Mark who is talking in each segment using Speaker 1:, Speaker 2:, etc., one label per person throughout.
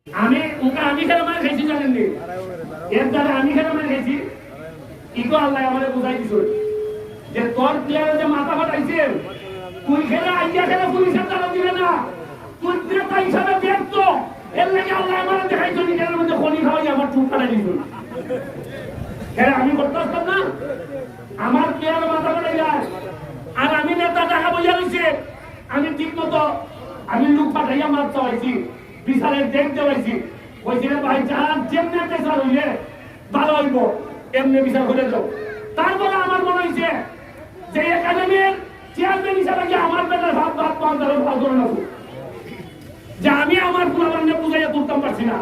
Speaker 1: আমি খেলে মানে খেয়েছি জানেন নি এর দ্বারা আমি খেলে মানে খেয়েছি ইকো আল্লাহ আমাদের বুঝাই দিছ যে তোর প্লেয়ারে যে মাথা ফাটাইছে তুই খেলে আইয়া খেলে পুলিশের দ্বারা দিবে না তুই ক্রেতা হিসাবে ব্যর্থ এর লাগে আল্লাহ আমাদের দেখাইছ নিজের মধ্যে খনি খাওয়াই আমার চুপ কাটাই দিছ খেলে আমি করতে পারতাম না আমার প্লেয়ারে মাথা ফাটাই যায় আর আমি নেতা টাকা বইয়া রয়েছে আমি ঠিক মতো আমি লোক পাঠাইয়া মাছ চাইছি বিচারের দেখ দেওয়াইছি ওইখানে ভাই যারা যেমনি পেশার হইলে ভালো হইব এমনি বিচার করে যাও তারপরে আমার মনে হয়েছে যে একাডেমির চেয়ারম্যান হিসাবে যে আমার বেটার ভাত ভাত পাওয়া যাবে ভালো করে না যে আমি আমার পুরাবান্নে বুঝাইয়া তুলতাম পারছি না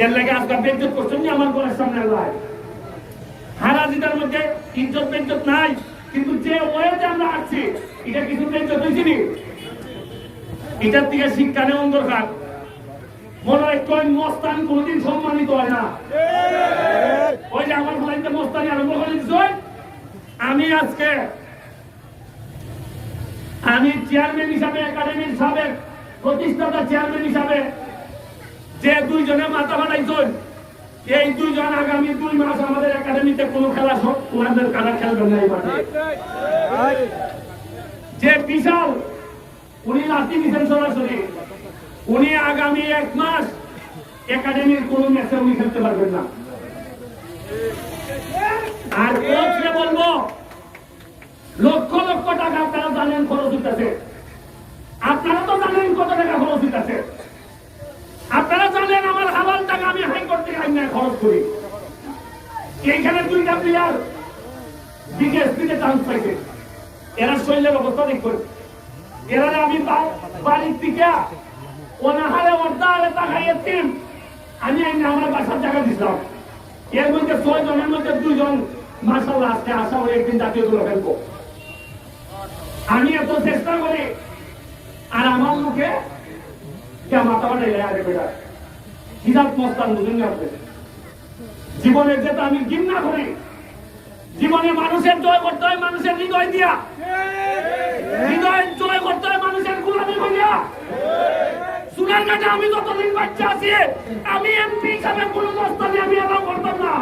Speaker 1: এর লাগে আজকাল বেজ্জত করছেন যে আমার ঘরের সামনে আল্লাহ হারা জিতার মধ্যে ইজ্জত বেজ্জত নাই কিন্তু যে ওয়েতে আমরা আসছি এটা কিছু বেজ্জত হয়েছে নি এটার থেকে শিক্ষা নেওয়া দরকার মনে হয় কোন মস্তান কোনদিন সম্মানিত হয় না ওই যে আমার বলাইতে মস্তানি আরম্ভ করে দিচ্ছে আমি আজকে আমি চেয়ারম্যান হিসাবে একাডেমির সাবেক প্রতিষ্ঠাতা চেয়ারম্যান হিসাবে যে দুইজনে মাথা ফাটাইছেন এই দুইজন আগামী 2 মাস আমাদের একাডেমিতে কোনো খেলা সব ওনাদের কারা খেলবেন না এই মাঠে যে বিশাল উনি লাঠি নিছেন সরাসরি উনি আগামী 1 মাস একাডেমির কোন ম্যাচে উনি খেলতে পারবেন না আর কোচকে বলবো লক্ষ লক্ষ টাকা আপনারা জানেন খরচ হইতেছে আপনারা তো জানেন কত টাকা খরচ হইতেছে আপনারা জানেন আমার হাওয়াল টাকা আমি হাইকোর্ট থেকে আইনে খরচ করি এইখানে 2টা প্লেয়ার বিকেএসপিতে চান্স পাইছে এরা শৈলের অবস্থা দেখুন এরা আমি বাড়ির থেকে অনাহারে অর্ধাহারে তাকাইয়ে টিম আমি আমার বাসার জায়গা দিছিলাম এর মধ্যে 6 জনের মধ্যে 2 জন মাশাআল্লাহ আজকে আশা হয়ে একদিন জাতীয় দলে খেলবো আমি এত চেষ্টা করি আর আমার মুখে কে মাথা ফাটাইলে আরে বেটা হিজাব মস্তান বুঝুন না আপনি জীবনের যেটা আমি ঘৃণা করি জীবনে মানুষের জয় করতে হয় মানুষের হৃদয় দিয়া হৃদয় জয় করতে হয় মানুষের গোলামি করিয়া সুনার কাছে আমি যতদিন বাচ্চা আছি আমি এমপি হিসাবে কোনো মস্তানি আমি এলাও করতাম না